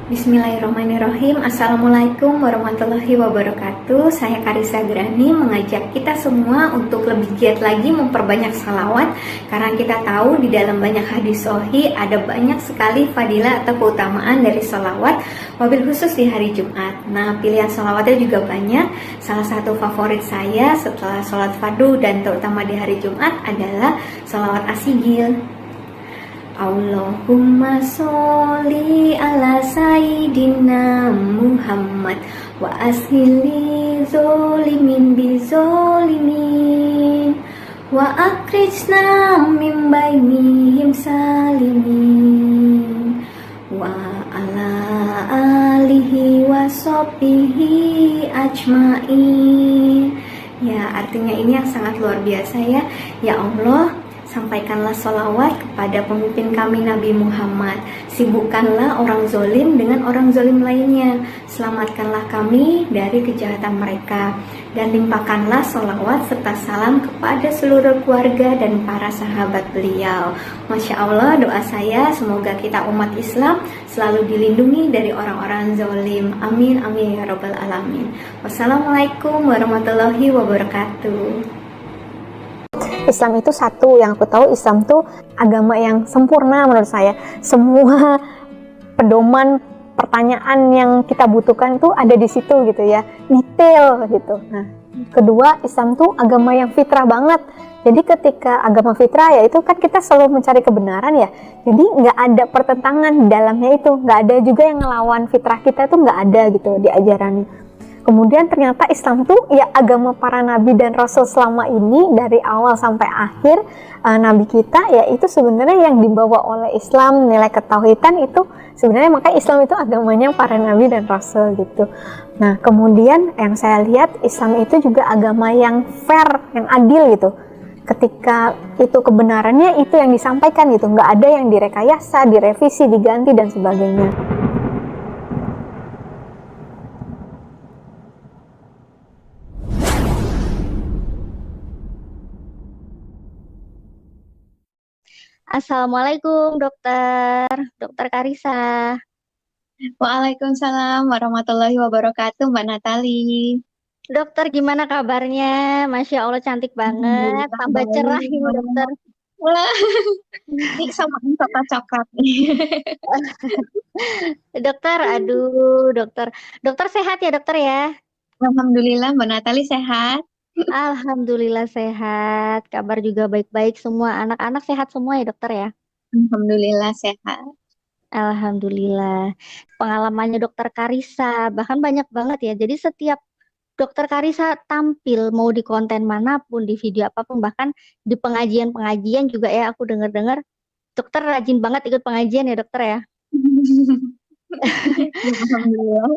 Bismillahirrahmanirrahim. Assalamualaikum warahmatullahi wabarakatuh. Saya Karissa Grani mengajak kita semua untuk lebih giat lagi memperbanyak salawat, karena kita tahu di dalam banyak hadis sahih ada banyak sekali fadilah atau keutamaan dari salawat, wabil khusus di hari Jumat. Nah, pilihan salawatnya juga banyak. Salah satu favorit saya setelah sholat fardu dan terutama di hari Jumat adalah salawat asigil. Allahumma sholli ala sayyidina Muhammad wa ashili zolimin bizolimin wa akrijna min bainihim salimin wa ala alihi wa sahbihi ajmain. Ya, artinya ini yang sangat luar biasa ya. Ya Allah, sampaikanlah sholawat kepada pemimpin kami Nabi Muhammad. Sibukkanlah orang zolim dengan orang zolim lainnya. Selamatkanlah kami dari kejahatan mereka. Dan limpahkanlah sholawat serta salam kepada seluruh keluarga dan para sahabat beliau. Masya Allah, doa saya semoga kita umat Islam selalu dilindungi dari orang-orang zolim. Amin, amin ya rabbal alamin. Wassalamualaikum warahmatullahi wabarakatuh. Islam itu satu, yang aku tahu Islam itu agama yang sempurna menurut saya. Semua pedoman pertanyaan yang kita butuhkan itu ada di situ gitu ya, detail gitu. Nah, kedua, Islam itu agama yang fitrah banget. Jadi ketika agama fitrah ya itu kan kita selalu mencari kebenaran ya. Jadi nggak ada pertentangan di dalamnya itu, nggak ada juga yang ngelawan fitrah kita, itu nggak ada gitu di ajarannya. Kemudian ternyata Islam tuh ya agama para nabi dan rasul selama ini dari awal sampai akhir. Nabi kita ya itu sebenarnya yang dibawa oleh Islam, nilai ketauhidan itu sebenarnya, makanya Islam itu agamanya para nabi dan rasul gitu. Nah, kemudian yang saya lihat Islam itu juga agama yang fair, yang adil gitu. Ketika itu kebenarannya itu yang disampaikan gitu, nggak ada yang direkayasa, direvisi, diganti dan sebagainya. Assalamualaikum dokter Karissa. Waalaikumsalam warahmatullahi wabarakatuh, Mbak Natali. Dokter, gimana kabarnya? Masya Allah, cantik banget, tambah cerah ini dokter. Wah, ini sama coklat nih. Dokter, dokter sehat ya dokter ya? Alhamdulillah, Mbak Natali sehat. Alhamdulillah sehat, kabar juga baik-baik semua, anak-anak sehat semua ya dokter ya? Alhamdulillah sehat. Alhamdulillah. Pengalamannya dokter Karissa bahkan banyak banget ya. Jadi setiap dokter Karissa tampil mau di konten manapun, di video apapun, bahkan di pengajian-pengajian juga ya, aku dengar-dengar dokter rajin banget ikut pengajian ya dokter ya. Alhamdulillah.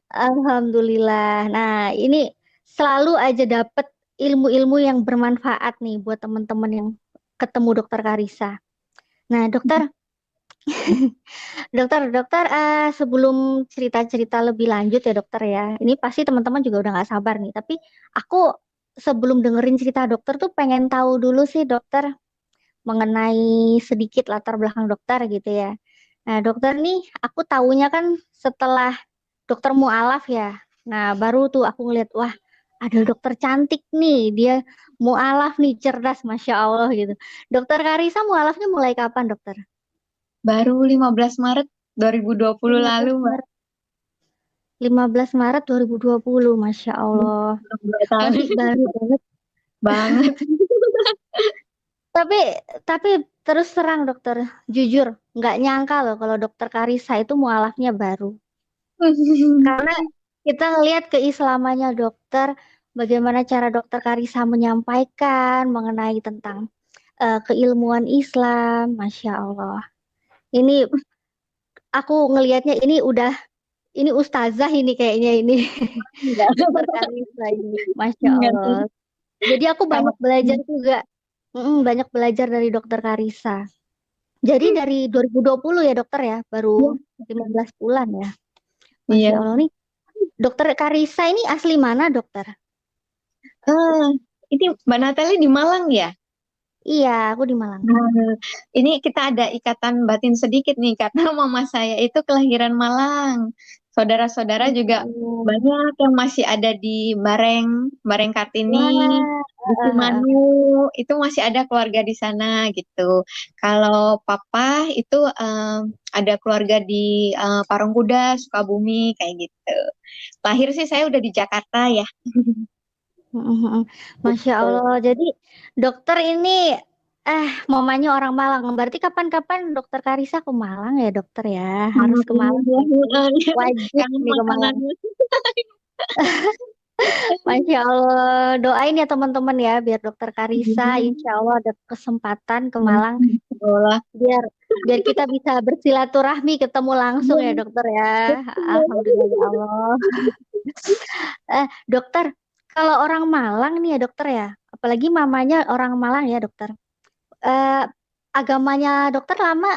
Alhamdulillah. Nah, ini selalu aja dapet ilmu-ilmu yang bermanfaat nih buat teman-teman yang ketemu dokter Karissa. Nah, dokter, dokter, sebelum cerita-cerita lebih lanjut ya dokter ya, ini pasti teman-teman juga udah nggak sabar nih. Tapi aku sebelum dengerin cerita dokter tuh pengen tahu dulu sih dokter mengenai sedikit latar belakang dokter gitu ya. Nah dokter nih, aku taunya kan setelah dokter mualaf ya. Nah baru tuh aku ngeliat, wah ada dokter cantik nih, dia mualaf nih, cerdas, Masya Allah gitu. Dokter Karissa mualafnya mulai kapan dokter? Baru 15 Maret 2020 lalu, Mbak. 15 Maret 2020, Masya Allah. Masih baru banget. Banget. Tapi terus terang dokter, jujur nggak nyangka loh kalau dokter Karissa itu mualafnya baru. Karena kita ngelihat keislamannya dokter, bagaimana cara dokter Karissa menyampaikan mengenai tentang keilmuan Islam, Masya Allah. Ini aku ngelihatnya ini ustazah ini kayaknya ini. Dokter Karissa ini, Masya Allah. Jadi aku banyak belajar juga. Banyak belajar dari dokter Karissa. Jadi dari 2020 ya dokter ya, baru 15 bulan ya. Masya Allah nih. Dokter Karissa ini asli mana dokter? Ini Mbak Natali di Malang ya? Iya, aku di Malang. Nah, ini kita ada ikatan batin sedikit nih karena mama saya itu kelahiran Malang. Saudara-saudara juga Oh. banyak yang masih ada di Bareng, Bareng Kartini, Wah, di Simanu, itu masih ada keluarga di sana gitu. Kalau papa itu ada keluarga di Parungkuda, Sukabumi kayak gitu. Lahir sih saya udah di Jakarta ya. Masya Allah. Jadi dokter ini mamanya orang Malang. Berarti kapan-kapan dokter Karisa ke Malang ya dokter ya. Harus Sama ke ini Malang ya, ya. Wajib kangen nih ke Malang. makanannya. Masya Allah. Doain ya teman-teman ya biar dokter Karisa insya Allah ada kesempatan ke Malang Olah. biar biar kita bisa bersilaturahmi ketemu langsung ya dokter ya. Alhamdulillah ya Allah. Dokter, kalau orang Malang nih ya dokter ya, apalagi mamanya orang Malang ya dokter. Eh, agamanya dokter lama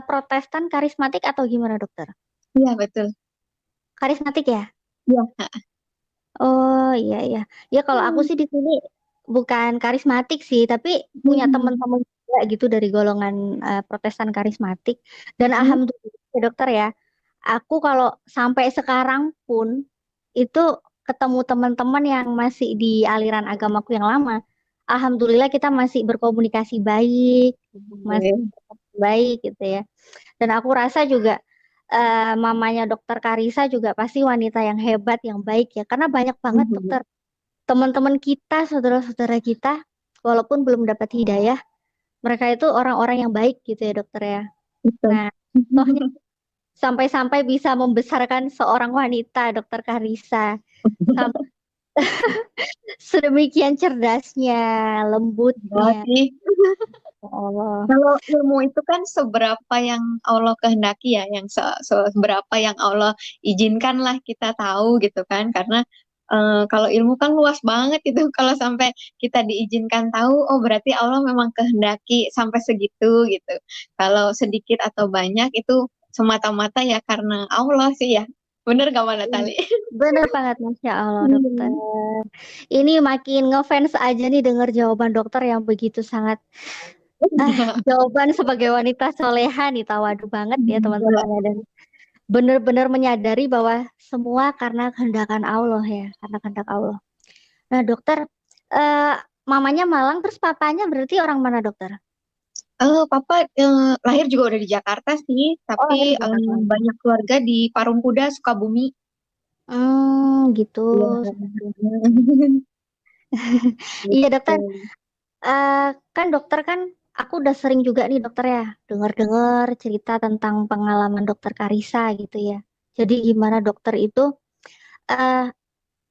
Protestan karismatik atau gimana dokter? Iya betul. Karismatik ya? Iya. Oh iya iya. Ya kalau aku sih di sini bukan karismatik sih, tapi punya Hmm. teman-teman juga gitu dari golongan Protestan karismatik. Dan alhamdulillah ya dokter ya, aku kalau sampai sekarang pun itu ketemu teman-teman yang masih di aliran agamaku yang lama. Alhamdulillah kita masih berkomunikasi baik, masih Oke. baik gitu ya. Dan aku rasa juga mamanya dokter Karisa juga pasti wanita yang hebat, yang baik ya. Karena banyak banget dokter teman-teman kita, saudara-saudara kita, walaupun belum dapat hidayah, mereka itu orang-orang yang baik gitu ya dokter ya. Betul. Nah, tohnya sampai-sampai bisa membesarkan seorang wanita, dokter Karisa. Sampai sedemikian cerdasnya, Wah, lembutnya. sih. Ya Allah. Kalau ilmu itu kan seberapa yang Allah kehendaki ya, yang seberapa yang Allah izinkan lah kita tahu gitu kan. Karena kalau ilmu kan luas banget itu. Kalau sampai kita diizinkan tahu, oh berarti Allah memang kehendaki sampai segitu gitu. Kalau sedikit atau banyak itu semata-mata ya karena Allah sih ya. Bener gak mana Iya, Tali? bener banget, Masya Allah, dokter. Hmm. Ini makin ngefans aja nih dengar jawaban dokter yang begitu sangat jawaban sebagai wanita soleha nih tawadu banget ya teman-teman ya. Dan benar-benar menyadari bahwa semua karena kehendakan Allah ya, karena kehendak Allah. Nah dokter, eh, mamanya Malang terus papanya berarti orang mana dokter? Papa lahir juga udah di Jakarta sih, Oh tapi lahir di Jakarta. banyak keluarga di Parungkuda, Sukabumi. Gitu. Iya. Iya dokter. Gitu. Eh, kan dokter kan aku udah sering juga nih dokter ya dengar-dengar cerita tentang pengalaman dokter Karisa gitu ya. Jadi gimana dokter itu eh,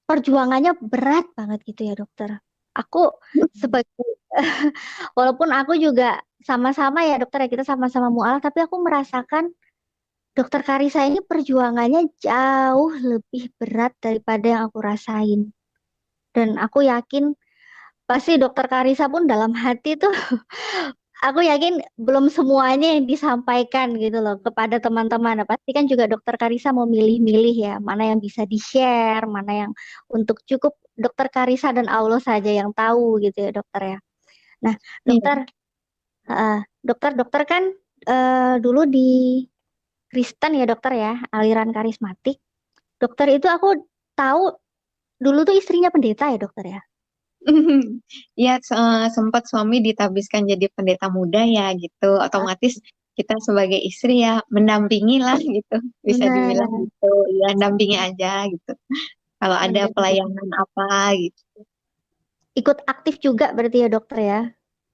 perjuangannya berat banget gitu ya dokter. Aku sebagai walaupun aku juga sama-sama ya dokter ya kita sama-sama mualaf tapi aku merasakan dokter Karisa ini perjuangannya jauh lebih berat daripada yang aku rasain. Dan aku yakin pasti dokter Karisa pun dalam hati tuh aku yakin belum semuanya yang disampaikan gitu loh kepada teman-teman. Nah, pasti kan juga dokter Karisa mau milih-milih ya, mana yang bisa di-share, mana yang untuk cukup dokter Karisa dan Allah saja yang tahu gitu ya dokter ya. Nah, Iya. dokter, eh, dokter kan dulu di Kristen ya dokter ya, aliran karismatik. Dokter itu aku tahu dulu tuh istrinya pendeta ya dokter ya. Iya, sempat suami ditabiskan jadi pendeta muda ya gitu. Otomatis kita sebagai istri ya mendampingi lah gitu. Bisa dibilang Nah, gitu. Ya, dampingi aja gitu. Kalau ada benar-benar. pelayanan apa gitu. Ikut aktif juga berarti ya dokter ya.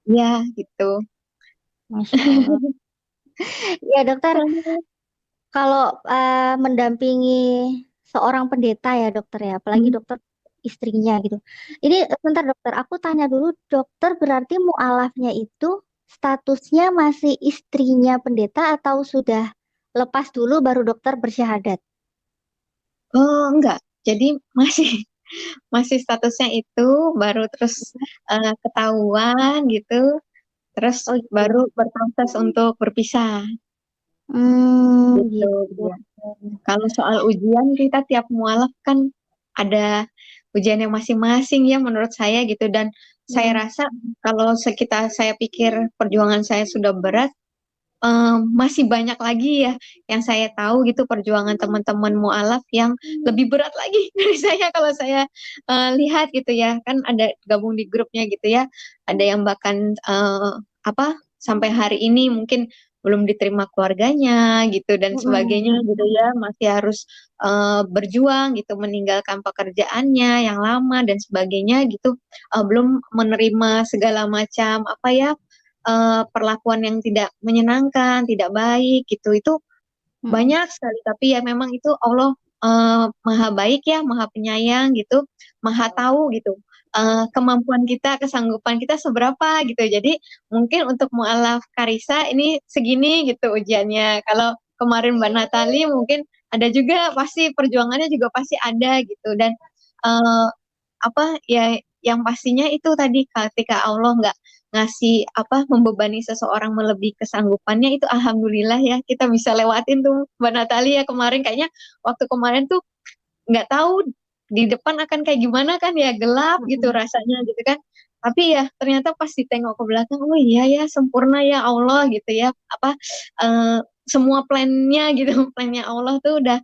Ya, gitu. Masya Allah. Ya dokter, kalau mendampingi seorang pendeta ya dokter ya, apalagi dokter istrinya gitu. Ini sebentar dokter, aku tanya dulu dokter berarti mualafnya itu statusnya masih istrinya pendeta atau sudah lepas dulu baru dokter bersyahadat? Oh, enggak. Jadi masih masih statusnya itu baru terus ketahuan gitu. Terus Oh gitu. baru berproses untuk berpisah gitu Gitu. dia. Kalau soal ujian kita tiap mualaf kan ada ujian yang masing-masing ya menurut saya gitu dan saya rasa kalau saya pikir perjuangan saya sudah berat, masih banyak lagi ya yang saya tahu gitu perjuangan teman-teman mualaf yang lebih berat lagi dari saya kalau saya lihat gitu ya, kan ada gabung di grupnya gitu ya, ada yang bahkan sampai hari ini mungkin belum diterima keluarganya gitu dan sebagainya gitu ya, masih harus berjuang gitu, meninggalkan pekerjaannya yang lama dan sebagainya gitu, belum menerima segala macam perlakuan yang tidak menyenangkan, tidak baik gitu. Itu banyak sekali, tapi ya memang itu Allah maha baik ya, maha penyayang gitu, maha tahu gitu. Kemampuan kita, kesanggupan kita seberapa gitu. Jadi mungkin untuk mualaf Karisa ini segini gitu ujiannya. Kalau kemarin Mbak Natali mungkin ada juga, pasti perjuangannya juga pasti ada gitu. Dan ya yang pastinya itu tadi ketika Allah nggak ngasih membebani seseorang melebihi kesanggupannya, itu alhamdulillah ya kita bisa lewatin tuh Mbak Natali ya kemarin. Kayaknya waktu kemarin tuh nggak tahu di depan akan kayak gimana kan ya, gelap gitu rasanya gitu kan, tapi ya ternyata pas ditengok ke belakang, oh iya ya, sempurna ya Allah gitu ya, semua plannya gitu plannya Allah tuh udah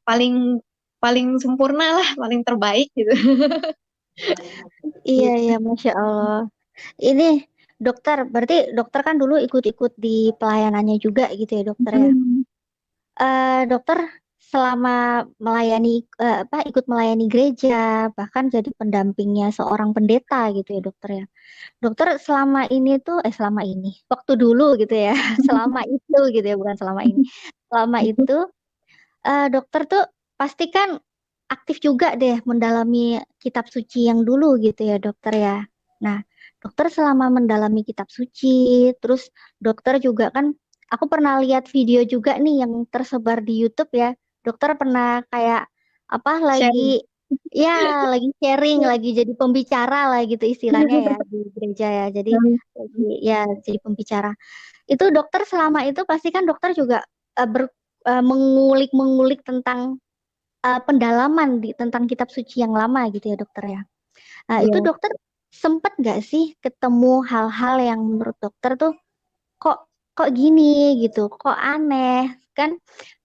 paling paling sempurna lah, paling terbaik gitu. Iya, iya, Masya Allah. Ini dokter, berarti dokter kan dulu ikut-ikut di pelayanannya juga gitu ya dokter ya. Dokter selama melayani ikut melayani gereja, bahkan jadi pendampingnya seorang pendeta gitu ya dokter ya. Dokter selama ini tuh selama ini waktu dulu gitu ya, selama itu gitu ya, bukan selama ini. Selama itu dokter tuh pasti kan aktif juga deh mendalami kitab suci yang dulu gitu ya dokter ya. Nah, dokter selama mendalami kitab suci, terus dokter juga kan, aku pernah lihat video juga nih yang tersebar di YouTube ya. Dokter pernah kayak lagi Sharing. ya lagi sharing, lagi jadi pembicara lah gitu istilahnya ya di gereja ya. Jadi lagi ya jadi pembicara. Itu dokter selama itu pasti kan dokter juga mengulik-mengulik tentang pendalaman tentang kitab suci yang lama gitu ya dokter ya. Nah itu Iya. dokter sempet nggak sih ketemu hal-hal yang menurut dokter tuh kok kok gini gitu, kok aneh kan?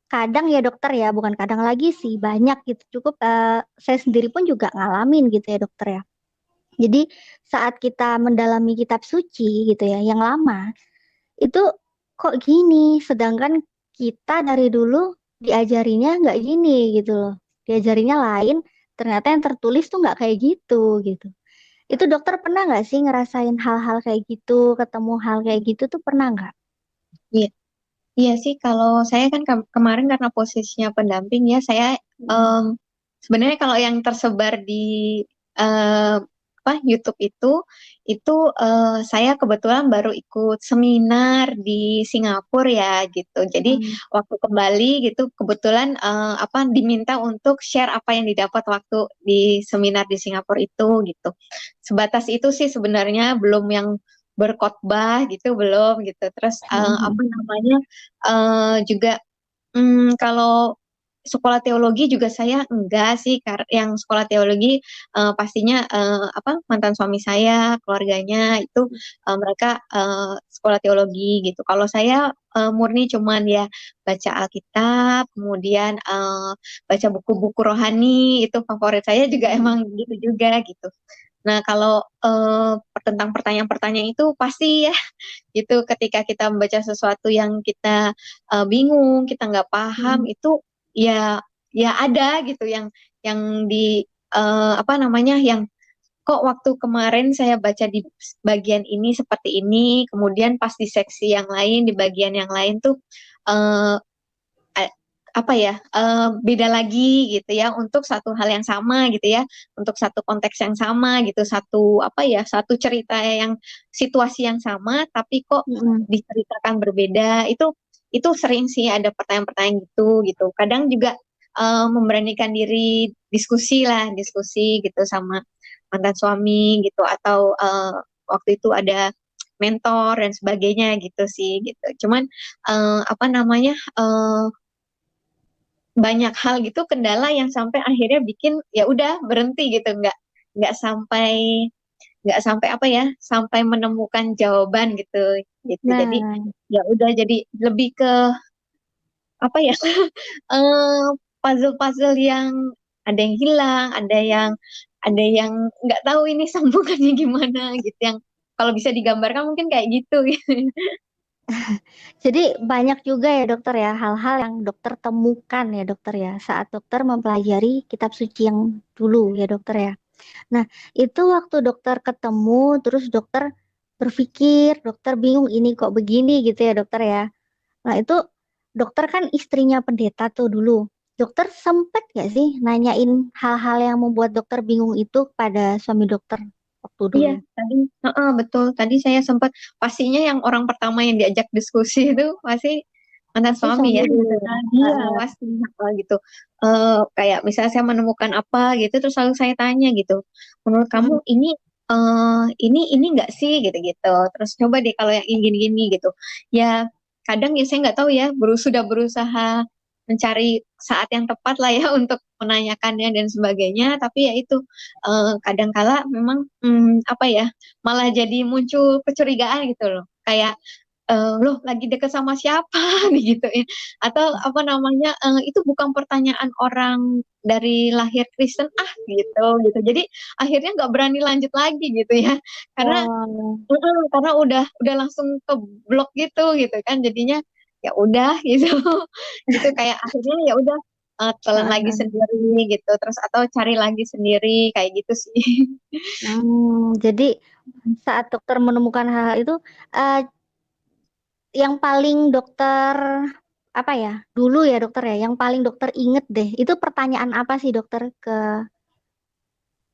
Kadang ya dokter ya, bukan kadang lagi sih, banyak gitu. Cukup saya sendiri pun juga ngalamin gitu ya dokter ya. Jadi saat kita mendalami kitab suci gitu ya, yang lama, itu kok gini, sedangkan kita dari dulu diajarinya nggak gini gitu loh, diajarinya lain, ternyata yang tertulis tuh nggak kayak gitu gitu. Itu dokter pernah nggak sih ngerasain hal-hal kayak gitu, ketemu hal kayak gitu tuh pernah nggak? Iya, iya sih, kalau saya kan kemarin karena posisinya pendamping ya, saya sebenarnya kalau yang tersebar di eh, YouTube itu saya kebetulan baru ikut seminar di Singapura ya gitu. Jadi waktu kembali gitu kebetulan diminta untuk share apa yang didapat waktu di seminar di Singapura itu gitu. Sebatas itu sih sebenarnya, belum yang berkhotbah gitu, belum gitu. Terus juga kalau sekolah teologi juga saya enggak sih, yang sekolah teologi pastinya mantan suami saya, keluarganya itu mereka sekolah teologi gitu. Kalau saya murni cuman ya baca Alkitab, kemudian baca buku-buku rohani, itu favorit saya juga, emang gitu juga gitu. Nah, kalau tentang pertanyaan-pertanyaan itu pasti ya gitu, ketika kita membaca sesuatu yang kita bingung, kita nggak paham, itu ya ya ada gitu yang di yang kok waktu kemarin saya baca di bagian ini seperti ini, kemudian pas di seksi yang lain, di bagian yang lain tuh eh, beda lagi gitu ya, untuk satu hal yang sama gitu ya, untuk satu konteks yang sama gitu, satu cerita yang situasi yang sama tapi kok diceritakan berbeda. Itu sering sih ada pertanyaan-pertanyaan gitu kadang juga memberanikan diri diskusi gitu sama mantan suami gitu, atau waktu itu ada mentor dan sebagainya gitu sih gitu. Cuman eh, apa namanya eh, banyak hal gitu, kendala yang sampai akhirnya bikin ya udah berhenti gitu, nggak sampai nggak sampai apa ya, sampai menemukan jawaban gitu gitu. Jadi Nah, ya udah, jadi lebih ke apa ya, eh puzzle-puzzle yang ada yang hilang, ada yang nggak tahu ini sambungannya gimana gitu, yang kalau bisa digambarkan mungkin kayak gitu. jadi banyak juga ya dokter ya hal-hal yang dokter temukan ya dokter ya saat dokter mempelajari kitab suci yang dulu ya dokter ya. Nah, itu waktu dokter ketemu, terus dokter berpikir, dokter bingung ini kok begini gitu ya dokter ya. Nah, itu dokter kan istrinya pendeta tuh dulu. Dokter sempet gak sih nanyain hal-hal yang membuat dokter bingung itu pada suami dokter waktu Iya, dulu? tadi, betul. Tadi saya sempat, pastinya yang orang pertama yang diajak diskusi itu pasti mantan Pasti suami suami ya. dulu. Iya, Heeh. pasti gitu. Kayak misalnya saya menemukan apa gitu, terus selalu saya tanya gitu, menurut kamu Mm, ini nggak sih gitu-gitu. Terus coba deh kalau yang ini gini-gini gitu. Ya, kadang ya saya nggak tahu ya, sudah berusaha mencari saat yang tepat lah ya untuk menanyakannya dan sebagainya. Tapi ya itu, kadangkala memang apa ya, malah jadi muncul kecurigaan gitu loh, kayak loh lagi deket sama siapa gitu ya, atau apa namanya, itu bukan pertanyaan orang dari lahir Kristen gitu gitu, jadi akhirnya nggak berani lanjut lagi gitu ya, karena Oh, karena udah langsung ke blok gitu kan, jadinya ya udah gitu. Gitu, kayak akhirnya ya udah, telan lagi heeh. sendiri gitu, terus atau cari lagi sendiri kayak gitu sih. Jadi saat dokter menemukan hal-hal itu, eh, yang paling dokter apa ya dulu ya dokter ya, yang paling dokter inget deh, itu pertanyaan apa sih dokter ke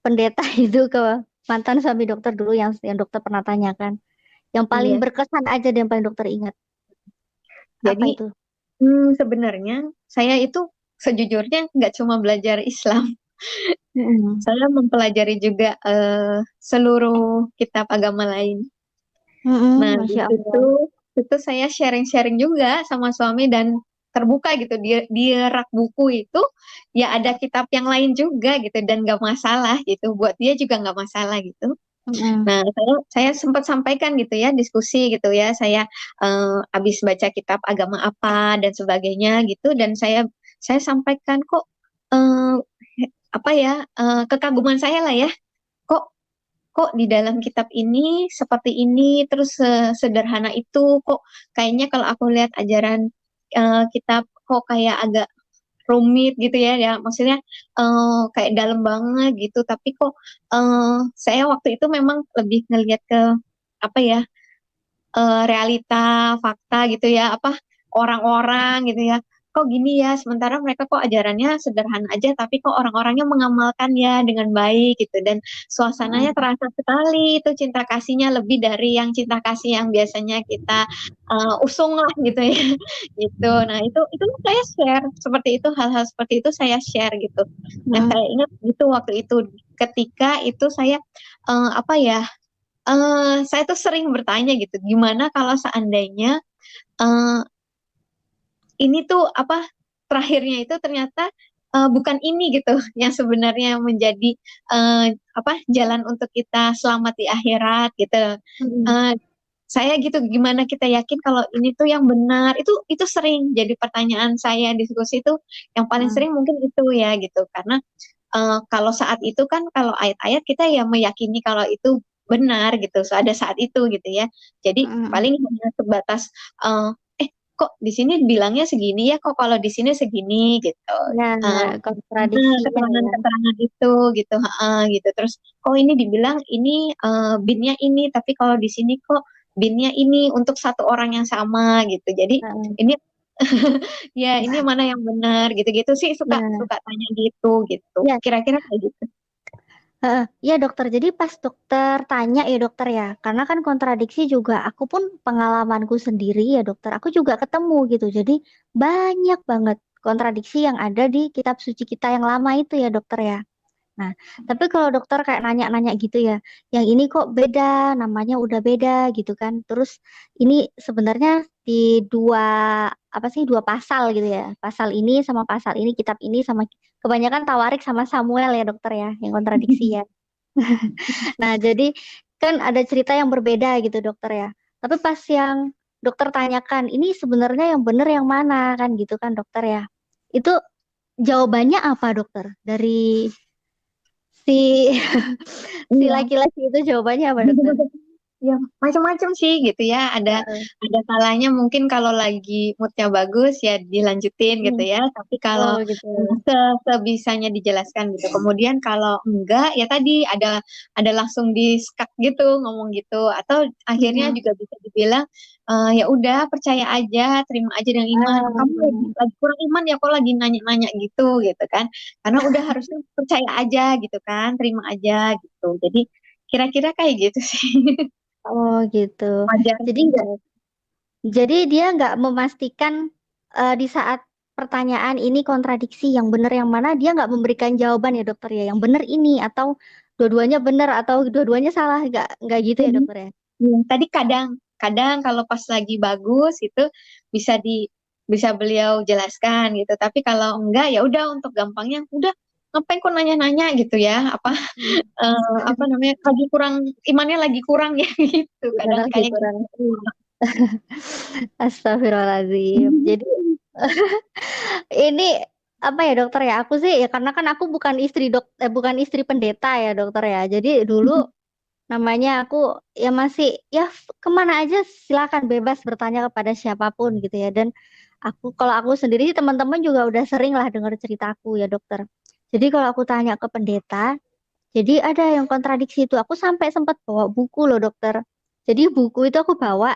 pendeta itu ke mantan suami dokter dulu yang dokter pernah tanyakan, yang paling Iya, berkesan aja deh yang paling dokter ingat apa jadi itu? sebenarnya saya itu sejujurnya nggak cuma belajar Islam, Mm-mm. saya mempelajari juga seluruh kitab agama lain. Nah, Mm-mm, di Masya situ Allah. itu saya sharing-sharing juga sama suami, dan terbuka gitu di rak buku itu ya ada kitab yang lain juga gitu, dan nggak masalah gitu, buat dia juga nggak masalah gitu. Mm-mm. Nah, saya sempat sampaikan gitu ya, diskusi gitu ya, saya habis baca kitab agama apa dan sebagainya gitu, dan saya sampaikan kok, eh, apa ya, kekaguman saya lah ya, kok kok di dalam kitab ini seperti ini, terus sederhana itu, kok kayaknya kalau aku lihat ajaran kitab kok kayak agak rumit gitu ya, ya maksudnya kayak dalam banget gitu, tapi kok saya waktu itu memang lebih ngelihat ke apa ya, realita fakta gitu ya, apa orang-orang gitu ya, kok gini ya, sementara mereka kok ajarannya sederhana aja tapi kok orang-orangnya mengamalkan ya dengan baik gitu, dan suasananya Mm-mm. terasa sekali itu cinta kasihnya lebih dari yang cinta kasih yang biasanya kita usung lah gitu ya. Gitu, nah itu saya share seperti itu, hal-hal seperti itu saya share gitu. Nah, Mm-mm. saya ingat itu waktu itu, ketika itu saya apa ya, saya tuh sering bertanya gitu, gimana kalau seandainya eh, ini tuh apa, terakhirnya itu ternyata bukan ini gitu, yang sebenarnya menjadi eh, apa, jalan untuk kita selamat di akhirat gitu. Mm-mm. Eh, saya gitu, gimana kita yakin kalau ini tuh yang benar, itu sering jadi pertanyaan saya, diskusi itu yang paling Mm-mm. sering mungkin itu ya gitu, karena kalau saat itu kan, kalau ayat-ayat kita ya meyakini kalau itu benar gitu, so, ada saat itu gitu ya. Jadi Mm-mm. paling hanya sebatas eh kok di sini bilangnya segini ya, kok kalau di sini segini gitu. Nah, Eh, kontradiksinya ya. keterangan-keterangan itu gitu, gitu. Terus kok ini dibilang ini binnya ini, tapi kalau di sini kok binnya ini untuk satu orang yang sama gitu. Jadi Heeh. ini ya ini mana yang benar gitu-gitu sih, suka Nah, suka tanya gitu gitu. ya. Kira-kira kayak gitu. Iya dokter, jadi pas dokter tanya ya dokter ya, karena kan kontradiksi juga aku pun pengalamanku sendiri ya dokter, aku juga ketemu gitu. Jadi banyak banget kontradiksi yang ada di kitab suci kita yang lama itu ya dokter ya. Nah, tapi kalau dokter kayak nanya-nanya gitu ya, yang ini kok beda, namanya udah beda gitu kan. Terus ini sebenarnya di dua apa sih dua pasal gitu ya. Pasal ini sama pasal ini, kitab ini sama kebanyakan Tawarik sama Samuel ya dokter ya, yang kontradiksi ya. Nah, jadi kan ada cerita yang berbeda gitu dokter ya. Tapi pas yang dokter tanyakan, ini sebenarnya yang benar yang mana kan gitu kan dokter ya. Itu jawabannya apa dokter? Dari si si Iya. laki-laki itu jawabannya apa dokter? Ya, macam-macam sih gitu ya. Heeh. Ada kalanya mungkin kalau lagi moodnya bagus ya dilanjutin gitu Hmm. ya. Tapi kalau Oh gitu. sebisanya dijelaskan gitu. Kemudian kalau enggak ya tadi ada langsung di-skak gitu ngomong gitu. Atau akhirnya Hmm. juga bisa dibilang ya udah percaya aja, terima aja dengan iman. Ah, Kamu lagi kurang iman ya kok lagi nanya-nanya gitu kan. Karena udah harusnya percaya aja gitu kan, terima aja gitu. Jadi kira-kira kayak gitu sih. oh gitu. Wajar Jadi aja. enggak, jadi dia nggak memastikan di saat pertanyaan ini kontradiksi yang benar yang mana dia nggak memberikan jawaban ya dokter ya. Yang benar ini atau dua-duanya benar atau dua-duanya salah nggak gitu ya Jadi, dokter ya. tadi kadang kalau pas lagi bagus itu bisa bisa beliau jelaskan gitu. Tapi kalau enggak ya udah untuk gampangnya udah ngapain kok nanya-nanya gitu ya Hmm. apa namanya lagi kurang imannya lagi kurang ya gitu Gimana kadang lagi kayak kurang? gitu. Astagfirullahaladzim. Jadi ini apa ya dokter ya? Aku sih ya karena kan aku bukan bukan istri pendeta ya dokter ya. Jadi dulu namanya aku ya masih ya kemana aja silakan bebas bertanya kepada siapapun gitu ya. Dan kalau aku sendiri sih teman-teman juga udah sering lah dengar ceritaku ya dokter. Jadi kalau aku tanya ke pendeta, jadi ada yang kontradiksi itu. Aku sampai sempat bawa buku loh dokter. Jadi buku itu aku bawa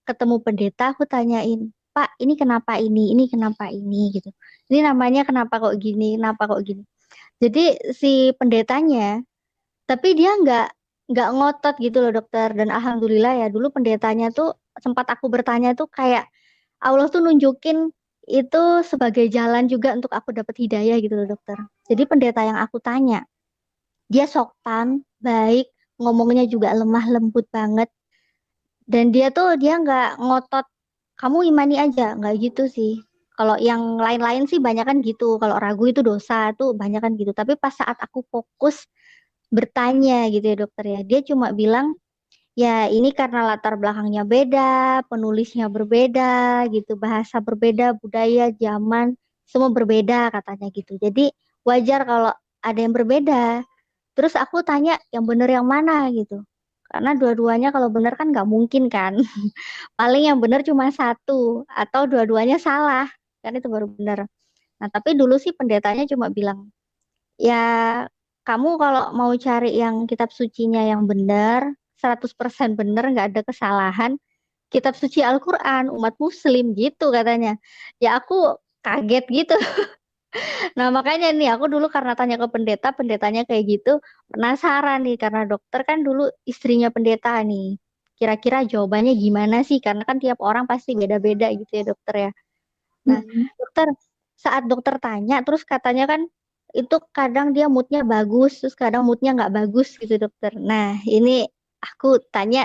ketemu pendeta, aku tanyain, Pak, ini kenapa ini kenapa ini gitu. Ini namanya kenapa kok gini, kenapa kok gini. Jadi si pendetanya, tapi dia nggak ngotot gitu loh dokter. Dan alhamdulillah ya dulu pendetanya tuh sempat aku bertanya tuh kayak Allah tuh nunjukin itu sebagai jalan juga untuk aku dapat hidayah gitu loh dokter. Jadi pendeta yang aku tanya dia sopan, baik, ngomongnya juga lemah lembut banget. Dan dia nggak ngotot, kamu imani aja, nggak gitu sih. Kalau yang lain-lain sih banyak kan gitu. Kalau ragu itu dosa tuh banyak kan gitu. Tapi pas saat aku fokus bertanya gitu ya dokter ya, dia cuma bilang ya ini karena latar belakangnya beda, penulisnya berbeda gitu, bahasa berbeda, budaya, zaman, semua berbeda katanya gitu. Jadi wajar kalau ada yang berbeda. Terus aku tanya yang bener yang mana gitu. Karena dua-duanya kalau bener kan nggak mungkin kan. Paling yang bener cuma satu atau dua-duanya salah. Kan itu baru bener. Nah tapi dulu sih pendetanya cuma bilang, ya kamu kalau mau cari yang kitab sucinya yang bener, 100% bener nggak ada kesalahan, kitab suci Al-Quran umat muslim gitu katanya. Ya aku kaget gitu. Nah, makanya nih aku dulu karena tanya ke pendeta, pendetanya kayak gitu, penasaran nih karena dokter kan dulu istrinya pendeta nih. Kira-kira jawabannya gimana sih? Karena kan tiap orang pasti beda-beda gitu ya dokter ya. Nah, Mm. dokter saat dokter tanya terus katanya kan itu kadang dia moodnya bagus, terus kadang moodnya nggak bagus gitu dokter. Nah, ini aku tanya,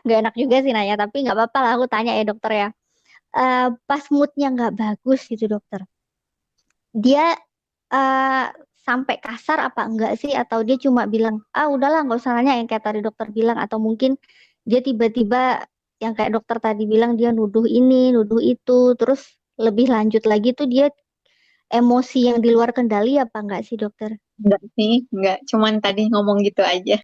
nggak enak juga sih nanya, tapi nggak apa-apa lah aku tanya ya dokter ya. Pas moodnya nggak bagus gitu dokter dia eh, sampai kasar apa enggak sih atau dia cuma bilang ah udahlah nggak usah nanya yang kayak tadi dokter bilang atau mungkin dia tiba-tiba yang kayak dokter tadi bilang dia nuduh ini nuduh itu terus lebih lanjut lagi tuh dia emosi yang di luar kendali apa enggak sih dokter? Enggak sih, enggak. Cuman tadi ngomong gitu aja.